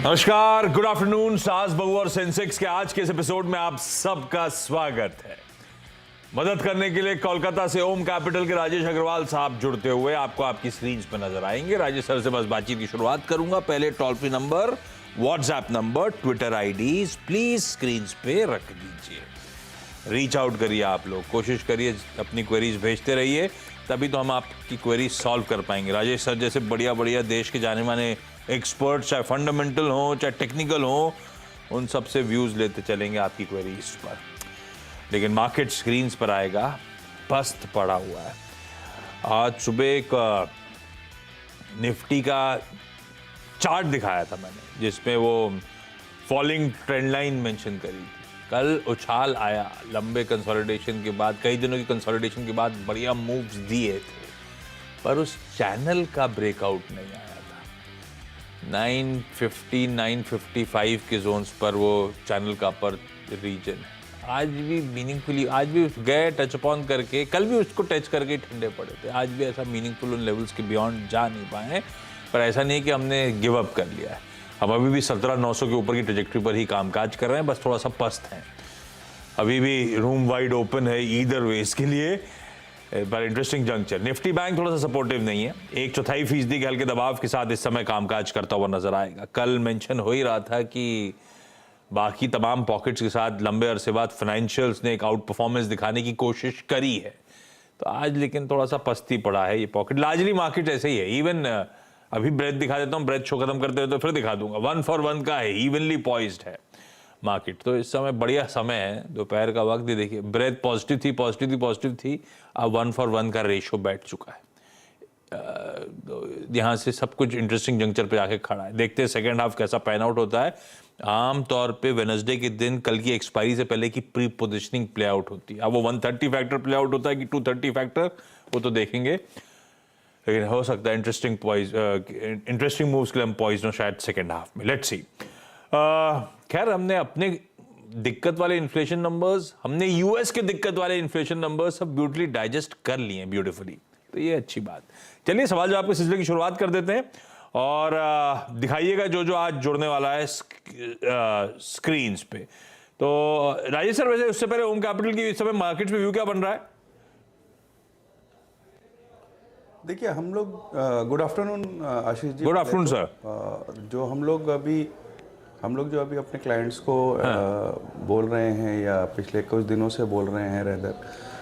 नमस्कार, good afternoon. सास बहू और सेंसेक्स के आज के इस एपिसोड में आप सबका स्वागत है। मदद करने के लिए कोलकाता से ओम कैपिटल के राजेश अग्रवाल साहब जुड़ते हुए आपको आपकी स्क्रीन पर नजर आएंगे। राजेश सर से बस बातचीत की शुरुआत करूंगा। पहले toll free number, WhatsApp number, Twitter IDs please screen पे रख दीजिए। रीच आउट करिए, आप लोग कोशिश करिए, अपनी क्वेरीज भेजते रहिए, तभी तो हम आपकी क्वेरी सॉल्व कर पाएंगे। राजेश सर जैसे बढ़िया बढ़िया देश के जाने माने एक्सपर्ट, चाहे फंडामेंटल हो चाहे टेक्निकल हो, उन सब से व्यूज लेते चलेंगे आपकी क्वेरीज पर। लेकिन मार्केट स्क्रीन्स पर आएगा, पस्त पड़ा हुआ है। आज सुबह एक निफ्टी का चार्ट दिखाया था मैंने, जिसमें वो फॉलिंग ट्रेंड लाइन मेंशन करी थी। कल उछाल आया लंबे कंसोलिडेशन के बाद, कई दिनों की कंसोलिडेशन के बाद बढ़िया मूव्स दिए थे, पर उस चैनल का ब्रेकआउट नहीं आया था। 950 955 के जोन्स पर वो चैनल का अपर रीजन है। आज भी मीनिंगफुली, आज भी गए टच अपॉन करके, कल भी उसको टच करके ठंडे पड़े थे। आज भी ऐसा मीनिंगफुल उन लेवल्स के बियॉन्ड जा नहीं पाए, पर ऐसा नहीं कि हमने गिव अप कर लिया है। हम अभी भी 17,900 के ऊपर की ट्रेजेक्टरी पर ही कामकाज कर रहे हैं, बस थोड़ा सा पस्त हैं। अभी भी रूम वाइड ओपन है ईदर वेज के लिए, पर इंटरेस्टिंग जंक्चर। निफ्टी बैंक थोड़ा सा सपोर्टिव नहीं है, 1/4% के हल्के दबाव के साथ इस समय कामकाज करता हुआ नजर आएगा। कल मेंशन हो ही रहा था कि बाकी तमाम पॉकेट्स के साथ लंबे अरसे बाद फाइनेंशियल्स ने एक आउट परफॉर्मेंस दिखाने की कोशिश करी है, तो आज लेकिन थोड़ा सा पस्ती पड़ा है ये पॉकेट। लार्जली मार्केट ऐसे ही है। इवन अभी ब्रेथ दिखा देता हूँ, ब्रेथ शो खत्म करते हुए तो फिर दिखा दूंगा। 1 for 1 का है, इवनली पॉइज्ड है मार्केट। तो इस समय बढ़िया समय है, दोपहर का वक्त भी देखिए, ब्रेथ पॉजिटिव थी, अब 1 for 1 का रेशो बैठ चुका है। यहाँ से सब कुछ इंटरेस्टिंग जंक्चर पे आके खड़ा है। देखते हैं सेकेंड हाफ कैसा पैन आउट होता है। आम तौर पे वेडनेसडे के दिन कल की एक्सपायरी से पहले की प्री पोजिशनिंग प्ले आउट होती है। अब वो 130 फैक्टर प्ले आउट होता है कि 230 फैक्टर, वो तो देखेंगे, लेकिन हो सकता है इंटरेस्टिंग मूव्स के लिए हम पॉइज्ड हो शायद सेकेंड हाफ में। Let's see. खैर, हमने अपने दिक्कत वाले इन्फ्लेशन नंबर्स, हमने यूएस के दिक्कत वाले इन्फ्लेशन नंबर्स सब ब्यूटिफुली डाइजेस्ट कर लिए ब्यूटिफुली, तो ये अच्छी बात। चलिए सवाल जवाब के सिलसिले की शुरुआत कर देते हैं और दिखाइएगा जो जो आज जुड़ने वाला है स्क्रीन्स पे। तो राजेश सर, वैसे उससे पहले ओम कैपिटल की इस समय मार्केट में व्यू क्या बन रहा है? देखिए, हम लोग good afternoon Ashish ji. Good afternoon sir. जो हम लोग जो अभी अपने क्लाइंट्स को बोल रहे हैं या पिछले कुछ दिनों से बोल रहे हैं रेदर,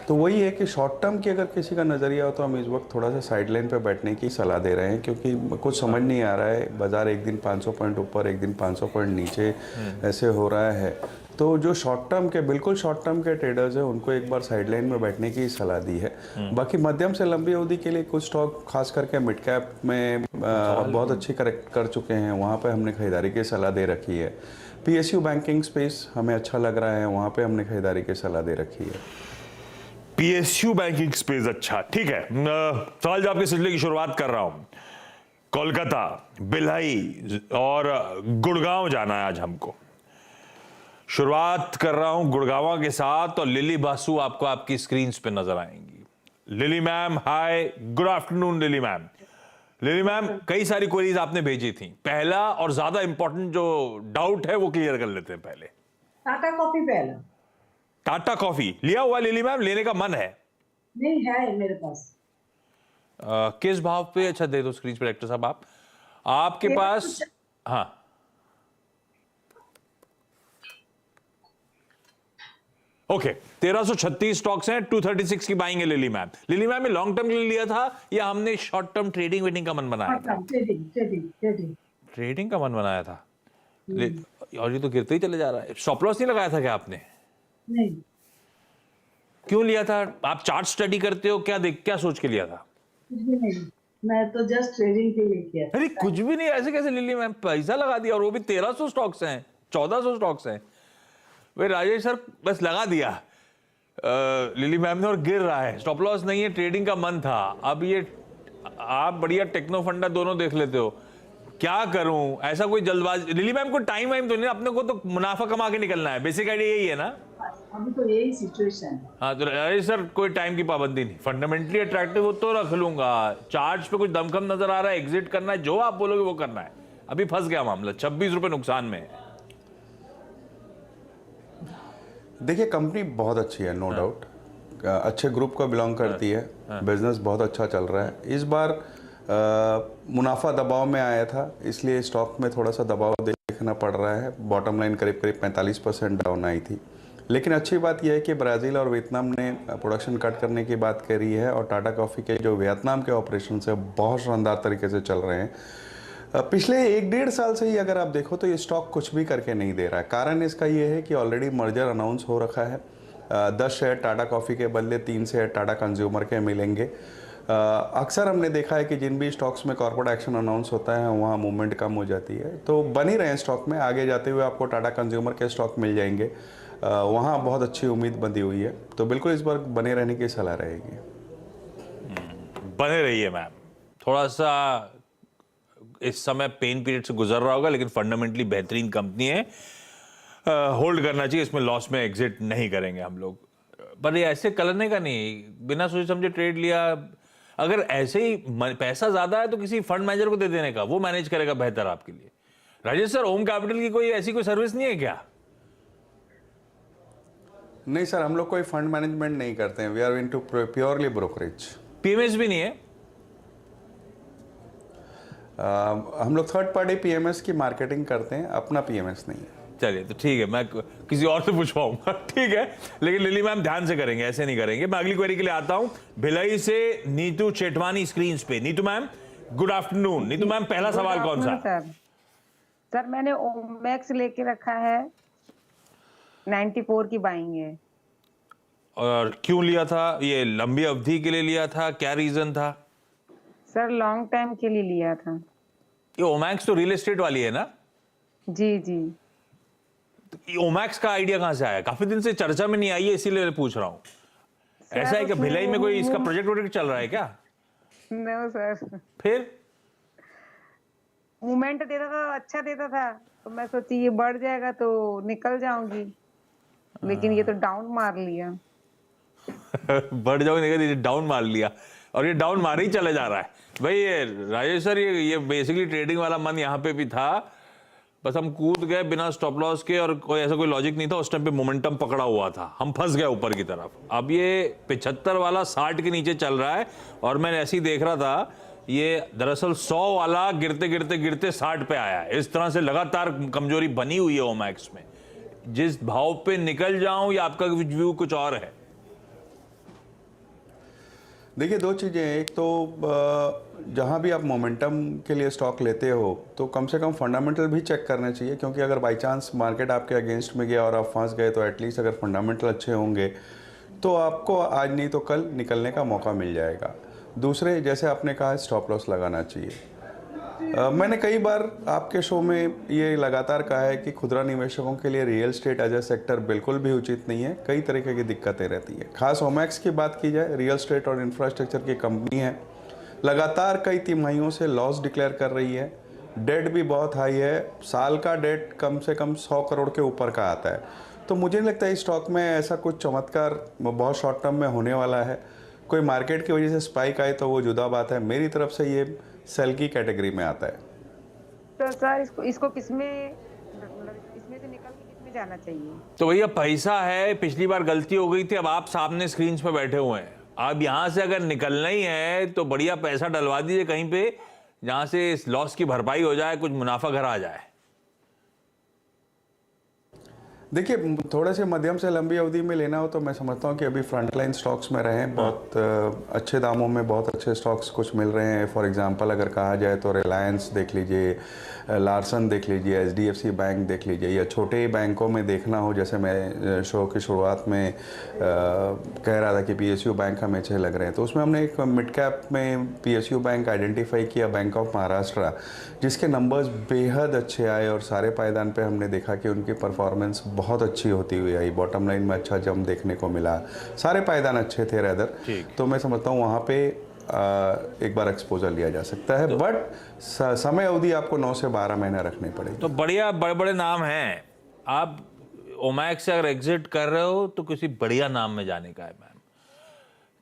तो वही है कि शॉर्ट टर्म की अगर किसी का नज़रिया हो तो हम इस वक्त थोड़ा सा साइडलाइन पे बैठने की सलाह दे रहे हैं, क्योंकि कुछ समझ नहीं आ रहा है। बाजार एक दिन 500 पॉइंट ऊपर, एक दिन 500 पॉइंट नीचे ऐसे हो रहा है। तो जो शॉर्ट टर्म के, बिल्कुल शॉर्ट टर्म के ट्रेडर्स हैं, उनको एक बार साइडलाइन में बैठने की सलाह दी है। बाकी मध्यम से लंबी अवधि के लिए कुछ स्टॉक, खास करके मिड कैप में बहुत अच्छी करेक्ट कर चुके हैं, वहाँ पे हमने खरीदारी की सलाह दे रखी है। पीएसयू बैंकिंग स्पेस हमें अच्छा लग रहा है, वहाँ पे हमने खरीदारी की सलाह दे रखी है। पीएसयू बैंकिंग स्पेस, अच्छा ठीक है। सवाल जवाब के सिलसिले की शुरुआत कर रहा हूं। कोलकाता, भिलाई और गुड़गांव जाना है आज हमको। शुरुआत कर रहा हूं गुड़गांव के साथ, और लिली बासु आपको आपकी स्क्रीन पे नजर आएंगी। Lily ma'am, hi, good afternoon Lily ma'am. Lily ma'am, कई सारी क्वेरीज आपने भेजी थी। पहला और ज्यादा इंपॉर्टेंट जो डाउट है वो क्लियर कर लेते हैं पहले। टाटा कॉफी पहला। टाटा कॉफी लिया हुआ लिली मैम? लेने का मन है? नहीं है मेरे पास। किस भाव पे? अच्छा दे दो स्क्रीन पर डायरेक्टर साहब आप, आपके पास। हाँ, ओके, 1336 स्टॉक्स हैं, 236 की बाइंग है लिली मैम। लिली मैम, ये लॉन्ग टर्म के लिए लिया था या हमने शॉर्ट टर्म ट्रेडिंग वेडिंग का मन बनाया था? ट्रेडिंग का मन बनाया था। और ये तो गिरते ही चले जा रहा है। स्टॉप लॉस नहीं लगाया था क्या आपने? नहीं। क्यों लिया था? आप चार्ट स्टडी करते हो क्या? क्या सोच के लिया था? कुछ भी नहीं, मैं तो जस्ट ट्रेडिंग के लिए किया। अरे कुछ भी नहीं, ऐसे कैसे लिली मैम? पैसा लगा दिया, और वो भी 1300 स्टॉक्स हैं, 1400 स्टॉक्स हैं। वे राजेश सर बस लगा दिया लिली मैम ने, और गिर रहा है। स्टॉप लॉस नहीं है, ट्रेडिंग का मन था। अब ये आप बढ़िया टेक्नो फंडा दोनों देख लेते हो, क्या करूं? ऐसा कोई जल्दबाजी? लिली मैम को टाइम वाइम तो नहीं, अपने को तो मुनाफा कमा के निकलना है, बेसिक आइडिया यही है ना? अभी तो यही सिचुएशन है। हाँ, तो अरे सर कोई टाइम की पाबंदी नहीं, फंडामेंटली अट्रैक्टिव हो तो रख लूंगा। चार्ट्स पे कुछ दमखम नजर आ रहा है, एग्जिट करना है, जो आप बोलोगे वो करना है। अभी फंस गया मामला, 26 रुपए नुकसान में है। देखिए कंपनी बहुत अच्छी है, नो डाउट, अच्छे ग्रुप को बिलोंग करती है, बिजनेस बहुत अच्छा चल रहा है। इस बार मुनाफा दबाव में आया था, इसलिए स्टॉक में थोड़ा सा दबाव देखना पड़ रहा है। बॉटम लाइन करीब करीब 45% डाउन आई थी। लेकिन अच्छी बात यह है कि ब्राज़ील और वियतनाम ने प्रोडक्शन कट करने की बात करी है, और टाटा कॉफ़ी के जो वियतनाम के ऑपरेशन है बहुत शानदार तरीके से चल रहे हैं। पिछले 1-1.5 साल से ही अगर आप देखो तो ये स्टॉक कुछ भी करके नहीं दे रहा है। कारण इसका ये है कि ऑलरेडी मर्जर अनाउंस हो रखा है। 10 शेयर टाटा कॉफ़ी के बदले 3 शेयर टाटा कंज्यूमर के मिलेंगे। अक्सर हमने देखा है कि जिन भी स्टॉक्स में कॉर्पोरेट एक्शन अनाउंस होता है वहाँ मूवमेंट कम हो जाती है, तो बन ही रहे हैं स्टॉक में। आगे जाते हुए आपको टाटा कंज्यूमर के स्टॉक मिल जाएंगे, वहाँ बहुत अच्छी उम्मीद बंधी हुई है, तो बिल्कुल इस बार बने रहने की सलाह रहेगी। बने रहिए मैम। थोड़ा सा इस समय पेन पीरियड से गुजर रहा होगा, लेकिन फंडामेंटली बेहतरीन कंपनी है, होल्ड करना चाहिए। इसमें लॉस में एग्जिट नहीं करेंगे हम लोग। पर ये ऐसे करने का नहीं, बिना सोचे समझे ट्रेड लिया। अगर ऐसे ही पैसा ज्यादा है तो किसी फंड मैनेजर को दे देने का, वो मैनेज करेगा बेहतर आपके लिए। राजेश सर, ओम कैपिटल की कोई ऐसी कोई सर्विस नहीं है क्या? नहीं सर, हम लोग कोई फंड मैनेजमेंट नहीं करते हैं, we are into purely brokerage. PMS भी नहीं है? हम लोग थर्ड पार्टी पीएमएस की मार्केटिंग करते हैं, अपना पीएमएस नहीं है। चलिए तो ठीक है, मैं किसी और से पूछवाऊंगा। ठीक है, लेकिन लिली मैम ध्यान से करेंगे, ऐसे नहीं करेंगे। मैं अगली क्वेरी के लिए आता हूं। भिलाई से नीतू चेटवानी स्क्रीन पे। Neetu ma'am good afternoon. Neetu ma'am, पहला सवाल कौन सा? सर मैंने ओमैक्स लेके रखा है, 94 की बाइंग है। और क्यों लिया था? ये लंबी अवधि के लिए लिया था, क्या रीजन था? सर लॉन्ग टाइम के लिए लिया था। ये ओमैक्स तो रियल एस्टेट वाली है ना? जी जी। ये ओमैक्स का आइडिया कहां से आया? काफी दिन से चर्चा में नहीं आई है, इसीलिए पूछ रहा हूं। ऐसा है कि भिलाई में कोई इसका प्रोजेक्ट चल रहा है क्या? No sir. फिर मूवमेंट देता था, अच्छा देता था, तो मैं सोची ये बढ़ जाएगा तो निकल जाऊंगी, लेकिन ये तो डाउन मार लिया। बढ़ जाओगे, डाउन मार लिया, और ये डाउन मार ही चले जा रहा है। भाई ये राजेश सर, ये बेसिकली ट्रेडिंग वाला मन यहाँ पे भी था, बस हम कूद गए बिना स्टॉप लॉस के, और कोई ऐसा कोई लॉजिक नहीं था। उस टाइम पे मोमेंटम पकड़ा हुआ था, हम फंस गए ऊपर की तरफ। अब ये 75 वाला 60 के नीचे चल रहा है, और मैं ऐसे ही देख रहा था, ये दरअसल 100 वाला गिरते गिरते गिरते 60 पे आया है। इस तरह से लगातार कमजोरी बनी हुई है ओमैक्स में। जिस भाव पे निकल जाऊं, या आपका व्यू कुछ और है? देखिए दो चीज़ें, एक तो जहाँ भी आप मोमेंटम के लिए स्टॉक लेते हो तो कम से कम फंडामेंटल भी चेक करने चाहिए, क्योंकि अगर बाई चांस मार्केट आपके अगेंस्ट में गया और आप फंस गए तो एटलीस्ट अगर फंडामेंटल अच्छे होंगे तो आपको आज नहीं तो कल निकलने का मौका मिल जाएगा। दूसरे, जैसे आपने कहा, स्टॉप लॉस लगाना चाहिए। मैंने कई बार आपके शो में ये लगातार कहा है कि खुदरा निवेशकों के लिए real estate as a sector बिल्कुल भी उचित नहीं है, कई तरीके की दिक्कतें रहती है। खास ओमैक्स की बात की जाए, रियल एस्टेट और इंफ्रास्ट्रक्चर की कंपनी है, लगातार कई तिमाहियों से लॉस डिक्लेयर कर रही है, डेट भी बहुत हाई है, साल का डेट कम से कम 100 करोड़ के ऊपर का आता है। तो मुझे नहीं लगता इस स्टॉक में ऐसा कुछ चमत्कार बहुत शॉर्ट टर्म में होने वाला है। कोई मार्केट की वजह से स्पाइक आए तो वो जुदा बात है, मेरी तरफ से ये सेल की कैटेगरी में आता है। तो सर इसको किसमें से निकल के किसमें जाना चाहिए? तो भैया पैसा है, पिछली बार गलती हो गई थी, अब आप सामने स्क्रीन पे बैठे हुए हैं। अब यहां से अगर निकलना ही है तो बढ़िया पैसा डलवा दीजिए कहीं पे, जहां से इस लॉस की भरपाई हो जाए, कुछ मुनाफा घर आ जाए। देखिए, थोड़े से मध्यम से लंबी अवधि में लेना हो तो मैं समझता हूँ कि अभी फ्रंटलाइन स्टॉक्स में रहें। बहुत अच्छे दामों में बहुत अच्छे स्टॉक्स कुछ मिल रहे हैं। फॉर एग्जांपल अगर कहा जाए तो रिलायंस देख लीजिए, लार्सन देख लीजिए, एचडीएफसी बैंक देख लीजिए, या छोटे बैंकों में देखना हो, जैसे मैं शो की शुरुआत में कह रहा था कि पीएसयू बैंक हमें अच्छे लग रहे हैं, तो उसमें हमने एक मिड कैप में पीएसयू बैंक आइडेंटिफाई किया, बैंक ऑफ महाराष्ट्र, जिसके नंबर्स बेहद अच्छे आए, और सारे पायदान पे हमने देखा कि उनकी परफॉर्मेंस बहुत अच्छी होती हुई आई। बॉटम लाइन में अच्छा जंप देखने को मिला, सारे पायदान अच्छे थे रेदर। तो मैं समझता हूँ वहाँ पे एक बार एक्सपोजर लिया जा सकता है, बट समय अवधि आपको 9 से 12 महीने रखनी पड़ेगी। तो बढ़िया बड़े बड़े नाम हैं। आप ओमैक्स से अगर एग्जिट कर रहे हो तो किसी बढ़िया नाम में जाने का है मैम,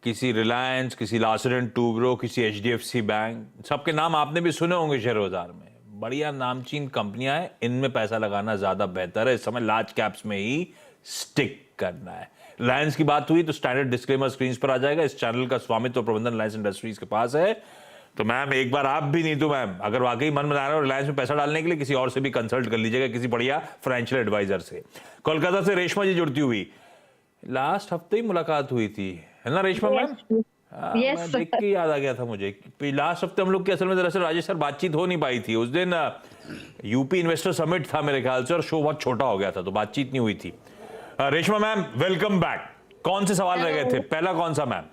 किसी रिलायंस, किसी लार्सन एंड टूब्रो, किसी एचडीएफसी बैंक, सबके नाम आपने भी सुने होंगे शेयर बाजार में। बढ़िया नामचीन कंपनियां हैं, इनमें पैसा लगाना ज्यादा बेहतर है। इस समय लार्ज कैप्स में ही स्टिक करना है। रिलायंस की बात हुई तो स्टैंडर्ड डिस्क्लेमर स्क्रीन पर आ जाएगा। इस चैनल का स्वामित्व प्रबंधन रिलायंस इंडस्ट्रीज के पास है। तो मैम एक बार आप भी, नहीं तो मैम अगर वाकई मन बना रहे हो रिलायंस में पैसा डालने के लिए, किसी और से भी कंसल्ट कर लीजिएगा, किसी बढ़िया फाइनेंशियल एडवाइजर से। कोलकाता से रेशमा जी जुड़ती हुई, लास्ट हफ्ते ही मुलाकात हुई थी, है ना रेशमा मैम? Yes, मैं देख के याद आ गया था मुझे। लास्ट हफ्ते हम लोग की असल में दरअसल राजेश सर बातचीत हो नहीं पाई थी। उस दिन यूपी इन्वेस्टर समिट था मेरे ख्याल से, और शो बहुत छोटा हो गया था, तो बातचीत नहीं हुई थी। Reshma ma'am welcome back. कौन से सवाल रह गए थे? पहला कौन सा मैम?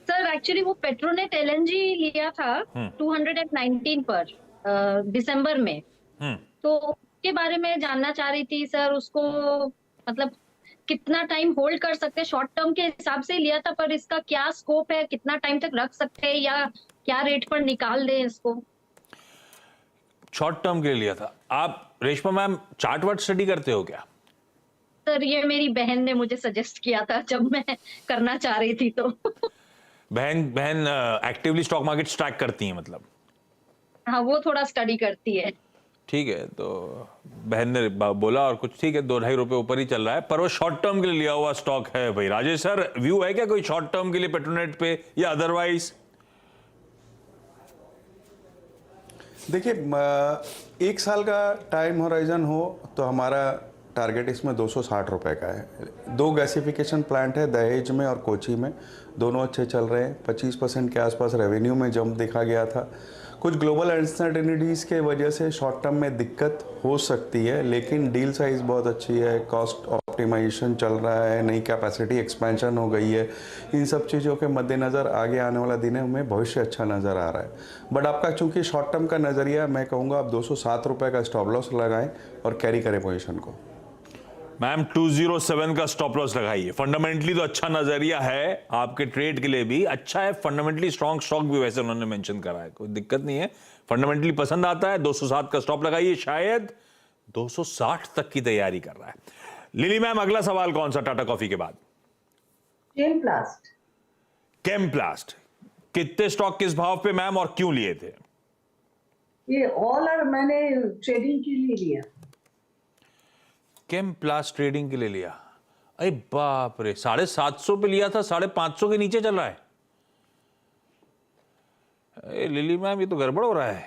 सर एक्चुअली वो पेट्रोनेट एलएनजी लिया था 219 पर दिसंबर में, तो उसके बारे में जानना चाह रही थी सर। उसको मतलब कितना टाइम होल्ड कर सकते हैं? शॉर्ट टर्म के हिसाब से लिया था, पर इसका क्या स्कोप है, कितना टाइम तक रख सकते हैं, या क्या रेट पर निकाल दें इसको? शॉर्ट टर्म के लिए लिया था आप Reshma ma'am. Chart ward study करते हो क्या? सर ये मेरी बहन ने मुझे सजेस्ट किया था जब मैं करना चाह रही थी तो। बहन एक्टिवली स्टॉक मार्केट ट्रैक करती हैं मतलब? हाँ, वो थोड़ा स्टडी करती है। ठीक है, तो बहन ने बोला और कुछ, ठीक है, 2-2.5 रुपए ऊपर ही चल रहा है, पर वो शॉर्ट टर्म के लिए लिया हुआ स्टॉक है भाई। राजेश सर व्यू है क्या कोई शॉर्ट टर्म के लिए पेट्रोनेट पे, या अदरवाइज? देखिए, 1 साल का टाइम होराइजन हो तो हमारा टारगेट इसमें 260 रुपए का है। 2 गैसिफिकेशन प्लांट है दहेज में और कोची में, दोनों अच्छे चल रहे हैं। 25% के आसपास रेवेन्यू में जंप देखा गया था। कुछ ग्लोबल अनसर्टेनिटीज़ के वजह से शॉर्ट टर्म में दिक्कत हो सकती है, लेकिन डील साइज़ बहुत अच्छी है, कॉस्ट ऑप्टिमाइजेशन चल रहा है, नई कैपेसिटी एक्सपेंशन हो गई है। इन सब चीज़ों के मद्देनज़र आगे आने वाला दिनों में भविष्य अच्छा नज़र आ रहा है। बट आपका चूंकि शॉर्ट टर्म का नज़रिया, मैं कहूँगा आप 207 रुपये का स्टॉप लॉस लगाएं और कैरी करें पोजीशन को। मैम 207 का स्टॉप लॉस लगाइए। फंडामेंटली तो अच्छा नजरिया है आपके ट्रेड के लिए भी अच्छा है। फंडामेंटली स्ट्रॉन्ग स्टॉक भी वैसे उन्होंने मेंशन करा है, कोई दिक्कत नहीं है। फंडामेंटली पसंद आता है। 207 का स्टॉप लगाइए, शायद 260 तक की तैयारी कर रहा है। लिली मैम अगला सवाल कौन सा टाटा कॉफी के बाद? Chemplast, केमप्लास्ट, कितने स्टॉक किस भाव पे मैम और क्यों लिए थे? ये ऑल आर मैंने ट्रेडिंग के लिए लिया। केमप्लास्ट ट्रेडिंग के लिए लिया? अरे बाप रे, 750 पे लिया था, 550 के नीचे चल रहा है। अरे लिली मैम ये तो गड़बड़ हो रहा है।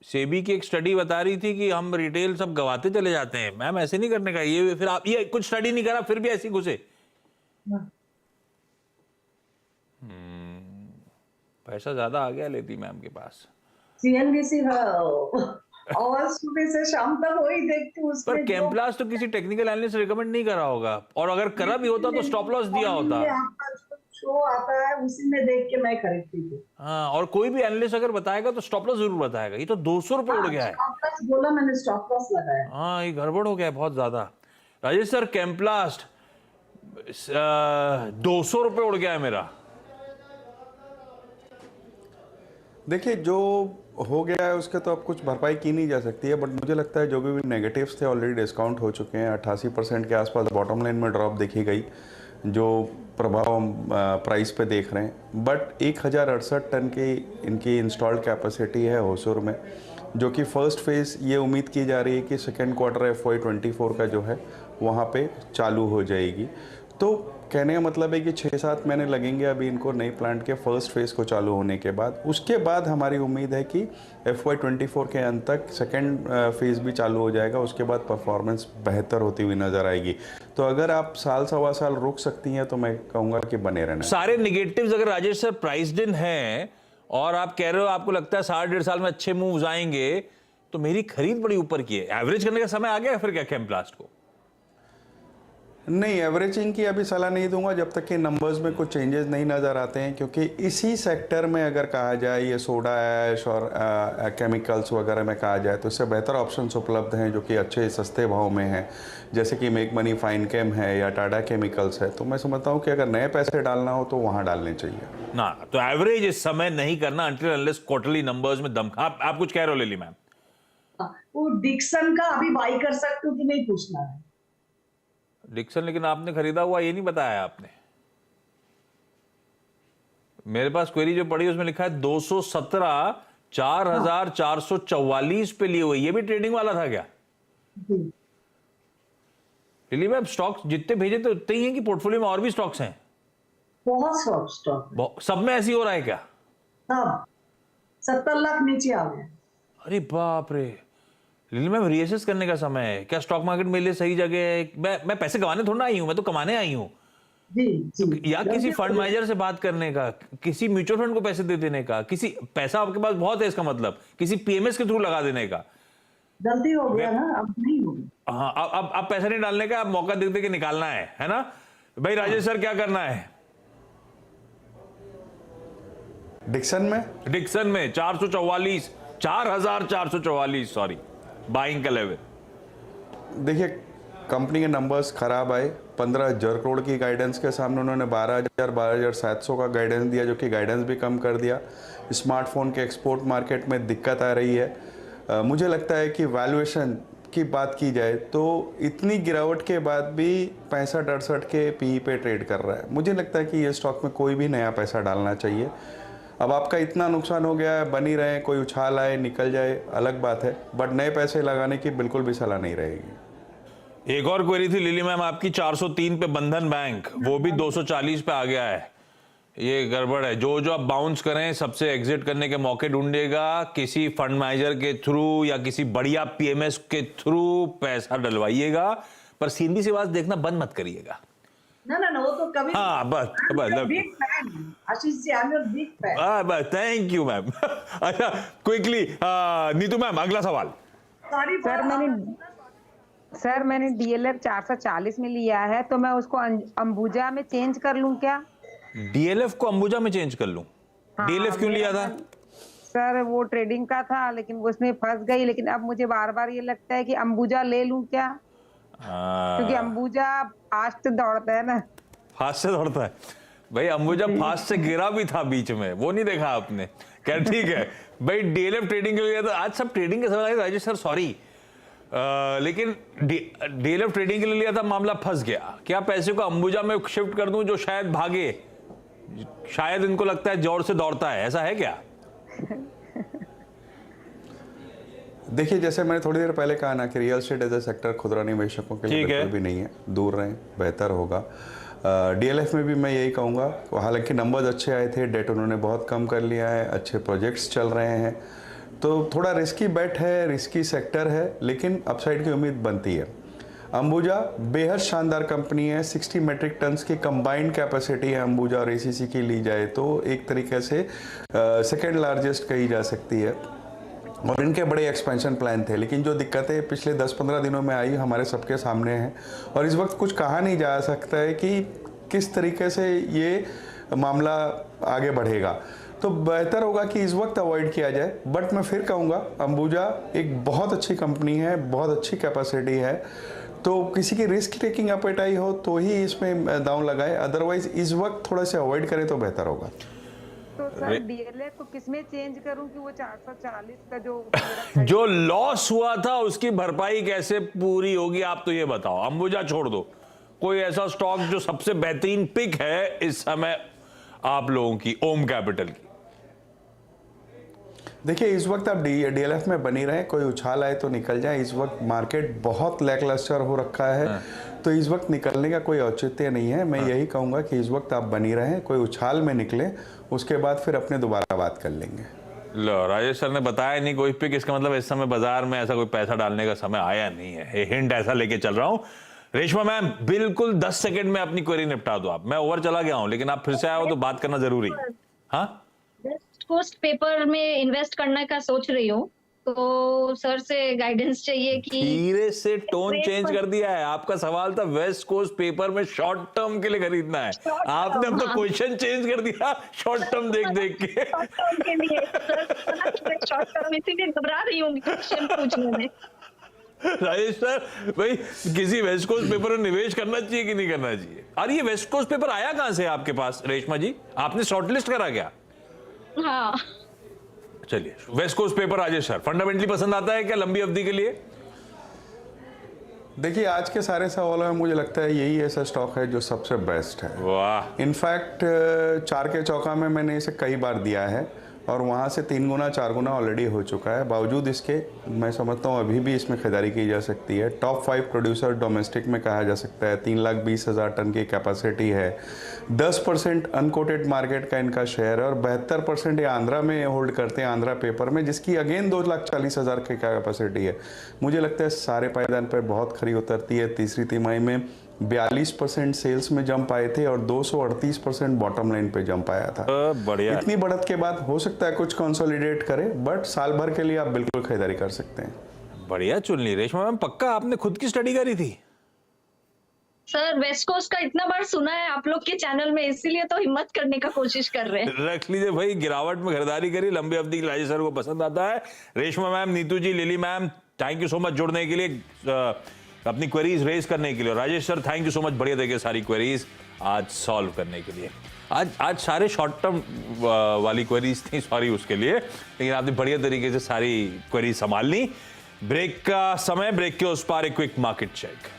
सेबी की एक स्टडी बता रही थी कि हम रिटेल सब गवाते चले जाते हैं। मैम ऐसे नहीं करने का। ये फिर आप ये कुछ स्टडी नहीं करा फिर भी ऐसी घुसे। पैसा ज्यादा आ गया लेती मैम के पास। सीएनबीसी और सुबह से शाम तक वही देखती हूँ। पर केमप्लास्ट तो किसी टेक्निकल एनालिस्ट रिकमेंड नहीं करा होगा, और अगर करा भी होता तो स्टॉप लॉस दिया होता। आपका जो शो आता है उसी में देख के मैं खरीदती थी। हाँ, और कोई भी एनालिस्ट अगर बताएगा तो स्टॉप लॉस जरूर बताएगा। ये तो 200 रुपए उड़ गया है। स्टॉप लॉस बोला मैंने, स्टॉप लॉस लगाया। हाँ, ये गड़बड़ हो गया है बहुत ज्यादा। राजेश सर केमप्लास्ट 200 रुपए उड़ गया है मेरा। देखिए, जो हो गया है उसके तो अब कुछ भरपाई की नहीं जा सकती है, बट मुझे लगता है जो भी नेगेटिव्स थे ऑलरेडी डिस्काउंट हो चुके हैं। 88% के आसपास बॉटम लाइन में ड्रॉप देखी गई, जो प्रभाव हम प्राइस पे देख रहे हैं। बट 1068 टन की इनकी इंस्टॉल्ड कैपेसिटी है होसुर में, जो कि फर्स्ट फेज़ ये उम्मीद की जा रही है कि सेकेंड क्वार्टर FY24 का जो है वहाँ पे चालू हो जाएगी। तो कहने का मतलब है कि 6-7 महीने लगेंगे अभी इनको नई प्लांट के फर्स्ट फेज़ को चालू होने के बाद। उसके बाद हमारी उम्मीद है कि FY24 के अंत तक सेकेंड फेज़ भी चालू हो जाएगा। उसके बाद परफॉर्मेंस बेहतर होती हुई नज़र आएगी। तो अगर आप साल सवा साल रुक सकती हैं तो मैं कहूँगा कि बने रहना। सारे निगेटिव्स अगर राजेश सर प्राइस्ड इन हैं और आप कह रहे हो आपको लगता है 1.5 साल में अच्छे मूव्स आएंगे, तो मेरी खरीद बड़ी ऊपर की है। एवरेज करने का समय आ गया फिर क्या केमप्लास्ट को? नहीं, एवरेजिंग की अभी सलाह नहीं दूंगा जब तक कि नंबर्स में कुछ चेंजेस नहीं नज़र आते हैं, क्योंकि इसी सेक्टर में अगर कहा जाए ये सोडा ऐश और केमिकल्स वगैरह में कहा जाए तो इससे बेहतर ऑप्शंस उपलब्ध हैं जो कि अच्छे सस्ते भाव में हैं, जैसे कि मेक मनी फाइन केम है या टाटा केमिकल्स है। तो मैं समझता हूँ कि अगर नए पैसे डालना हो तो वहाँ डालने चाहिए ना। तो एवरेज इस समय नहीं करना अंटिल अनलेस क्वार्टरली नंबर्स में दम। आप कुछ कह रहे हो लिली मैम? वो डिक्सन का अभी बाई कर सकते हो कि नहीं पूछना है। डिक्सन, लेकिन आपने खरीदा हुआ ये नहीं बताया आपने। मेरे पास क्वेरी जो पड़ी उसमें लिखा है 217 4,444 पे लिए हुए, ये भी ट्रेडिंग वाला था क्या? जी लिली मैम, स्टॉक्स जितने भेजे थे उतने ही हैं कि पोर्टफोलियो में और भी स्टॉक्स हैं? बहुत स्टॉक सब में ऐसे ही हो रहा है क्या? तब 70 लाख नीचे आ गए। अरे बाप रे। लिली मैम, रीअसेस करने का समय है क्या? स्टॉक मार्केट मेरे लिए सही जगह है? मैं पैसे कमाने थोड़ा आई हूं, मैं तो कमाने आई हूं। जी जी या किसी फंड मैनेजर से बात करने का, किसी म्यूचुअल फंड को पैसे दे देने का, किसी पैसा आपके पास बहुत है इसका मतलब किसी पीएमएस के थ्रू लगा देने का। गलती हो गया ना, अब नहीं होगी। हाँ, अब पैसा नहीं डालने का, अब मौका देख दे के निकालना है ना भाई? राजेश सर, क्या करना है? डिक्सन में 4,444 सॉरी, बाइंग का लेवल। देखिए, कंपनी के नंबर्स खराब आए। 15,000 करोड़ की गाइडेंस के सामने उन्होंने 12,700 का गाइडेंस दिया, जो कि गाइडेंस भी कम कर दिया। स्मार्टफोन के एक्सपोर्ट मार्केट में दिक्कत आ रही है। मुझे लगता है कि वैल्यूएशन की बात की जाए तो इतनी गिरावट के बाद भी 65-68 के पीई पे ट्रेड कर रहा है। मुझे लगता है कि ये स्टॉक में कोई भी नया पैसा डालना चाहिए। अब आपका इतना नुकसान हो गया है, बन ही रहे, कोई उछाल आए निकल जाए अलग बात है, बट नए पैसे लगाने की बिल्कुल भी सलाह नहीं रहेगी। एक और क्वेरी थी लिली मैम आपकी, 403 पे बंधन बैंक, वो भी 240 पे आ गया है। ये गड़बड़ है। जो अब बाउंस करें सबसे एग्जिट करने के मौके ढूंढेगा, किसी फंड मैनेजर के थ्रू या किसी बढ़िया पीएमएस के थ्रू पैसा डलवाइएगा, पर सीधी सी बात देखना बंद मत करिएगा। ना वो तो कभी। हाँ बस big fan Ashish ji, I am your big fan. बस, थैंक यू मैम। अच्छा, क्विकली नीतू मैम, अगला सवाल। सॉरी सर, मैंने डीएलएफ 440 में लिया है, तो मैं उसको अंबुजा में चेंज कर लूं क्या? डीएलएफ को अंबुजा में चेंज कर लूं? डीएलएफ क्यों लिया था? सर, वो ट्रेडिंग का था, लेकिन वो उसमें फंस गई। लेकिन अब मुझे बार बार ये लगता है कि अंबुजा ले लूं क्या, क्योंकि अंबुजा फास्ट दौड़ता है ना। फास्ट से दौड़ता है भाई। अंबुजा फास्ट से गिरा भी था बीच में, वो नहीं देखा आपने? क्या ठीक है भाई, डीएलएफ ट्रेडिंग के लिए तो आज सब ट्रेडिंग के सवाल है राजेश सर, सॉरी। लेकिन डीएलएफ ट्रेडिंग के लिए लिया था, मामला फंस गया। क्या पैसे को अंबुजा में शिफ्ट कर दूं जो शायद भागे? शायद इनको लगता है जोर से दौड़ता है, ऐसा है क्या? देखिए, जैसे मैंने थोड़ी देर पहले कहा ना कि real estate as a sector खुदरा निवेशकों के लिए बिल्कुल भी नहीं है, दूर रहें, बेहतर होगा। डीएलएफ में भी मैं यही कहूँगा। हालांकि नंबर्स अच्छे आए थे, डेट उन्होंने बहुत कम कर लिया है, अच्छे प्रोजेक्ट्स चल रहे हैं, तो थोड़ा रिस्की बेट है, रिस्की सेक्टर है, लेकिन अपसाइड की उम्मीद बनती है। अंबुजा बेहद शानदार कंपनी है। 60 मेट्रिक टन्स की कंबाइंड कैपेसिटी है अंबुजा और एसीसी की ली जाए तो एक तरीके से सेकेंड लार्जेस्ट कही जा सकती है, और इनके बड़े एक्सपेंशन प्लान थे। लेकिन जो दिक्कतें पिछले 10-15 दिनों में आई हमारे सबके सामने हैं, और इस वक्त कुछ कहा नहीं जा सकता है कि किस तरीके से ये मामला आगे बढ़ेगा। तो बेहतर होगा कि इस वक्त अवॉइड किया जाए। बट मैं फिर कहूँगा, अंबुजा एक बहुत अच्छी कंपनी है, बहुत अच्छी कैपेसिटी है, तो किसी की रिस्क टेकिंग एपेटाइट हो तो ही इसमें दांव लगाए, अदरवाइज इस वक्त थोड़ा सा अवॉइड करें तो बेहतर होगा। तो सर, डीएलएफ को किसमें चेंज करूं कि वो 440 का जो लॉस हुआ था उसकी भरपाई कैसे पूरी होगी, आप तो ये बताओ। अंबुजा छोड़ दो, कोई ऐसा स्टॉक जो सबसे बेहतरीन पिक है इस समय आप लोगों की, ओम कैपिटल की? देखिए, इस वक्त आप डीएलएफ में बनी रहे, कोई उछाल आए तो निकल जाए। इस वक्त मार्केट बहुत लैकलस्टर हो रखा है, तो इस वक्त निकलने का कोई औचित्य नहीं है। मैं यही कहूँगा कि इस वक्त आप बनी रहें, कोई उछाल में निकले, उसके बाद फिर अपने दोबारा बात कर लेंगे। लो, राजेश सर ने बताया नहीं कोई पिक, इसका मतलब इस समय बाजार में ऐसा कोई पैसा डालने का समय आया नहीं है। हिंट ऐसा लेके चल रहा हूं। रेशमा मैम, बिल्कुल 10 सेकंड में अपनी क्वेरी निपटा दो आप। मैं ओवर चला गया हूं, लेकिन आप फिर से आए हो तो बात करना जरूरी। हाँ, वेस्ट कोस्ट पेपर में इन्वेस्ट करने का सोच रही हूँ, तो सर से गाइडेंस चाहिए कि। धीरे से टोन चेंज कर दिया है। आपका सवाल था वेस्ट कोस्ट पेपर में शॉर्ट टर्म के लिए खरीदना है, आपने अब तो क्वेश्चन चेंज कर दिया शॉर्ट टर्म देख देख के। शॉर्ट टर्म के लिए शॉर्ट टर्म, इसीलिए घबरा रही हूँ क्वेश्चन पूछने में। राजेश सर, भाई किसी वेस्ट कोस्ट पेपर में निवेश करना चाहिए कि नहीं करना चाहिए? और ये वेस्ट कोस्ट पेपर आया कहां से आपके पास रेशमा जी? आपने शॉर्टलिस्ट करा क्या? हाँ, चलिए, वेस्ट कोस्ट पेपर राजेश सर फंडामेंटली पसंद आता है क्या लंबी अवधि के लिए? देखिए, आज के सारे सवालों में मुझे लगता है यही ऐसा स्टॉक है जो सबसे बेस्ट है। वाह, इनफैक्ट 4 के चौका में मैंने इसे कई बार दिया है, और वहाँ से 3 गुना 4 गुना ऑलरेडी हो चुका है। बावजूद इसके मैं समझता हूँ अभी भी इसमें खरीदारी की जा सकती है। टॉप 5 प्रोड्यूसर डोमेस्टिक में कहा जा सकता है। 3,20,000 टन की कैपेसिटी है। 10% अनकोटेड मार्केट का इनका शेयर है और 72% ये आंध्रा में होल्ड करते हैं, आंध्रा पेपर में, जिसकी अगेन 2,40,000 की कैपेसिटी है। मुझे लगता है सारे पायदान पर बहुत खरी उतरती है। तीसरी तिमाही में 42% सेल्स में जंप आए थे और 238% बॉटम लाइन पे जंप आया था। बढ़िया। इतनी बढ़त के बाद हो सकता है कुछ कंसोलिडेट करे, बट साल भर के लिए आप बिल्कुल खरीदारी कर सकते हैं। बढ़िया चुन ली रेशमा मैम। पक्का आपने खुद की स्टडी करी थी? सर वेस्ट कोस्ट का इतना बार सुना है आप लोग के चैनल में, इसीलिए तो हिम्मत करने का कोशिश कर रहे हैं। रख लीजिए भाई, गिरावट में खरीदारी करी, लंबी अवधि के राजेश सर को पसंद आता है। Reshma ma'am, Neetu ji, Lily ma'am, thank you so much जुड़ने के लिए, अपनी क्वेरीज रेज करने के लिए। Rajesh sir, thank you so much, बढ़िया तरीके सारी क्वेरीज आज सॉल्व करने के लिए। आज सारे शॉर्ट टर्म वाली क्वेरीज थी, सॉरी उसके लिए, लेकिन आपने बढ़िया तरीके से सारी क्वेरीज संभाल ली। ब्रेक का समय, ब्रेक के उस पार एक क्विक मार्केट चेक।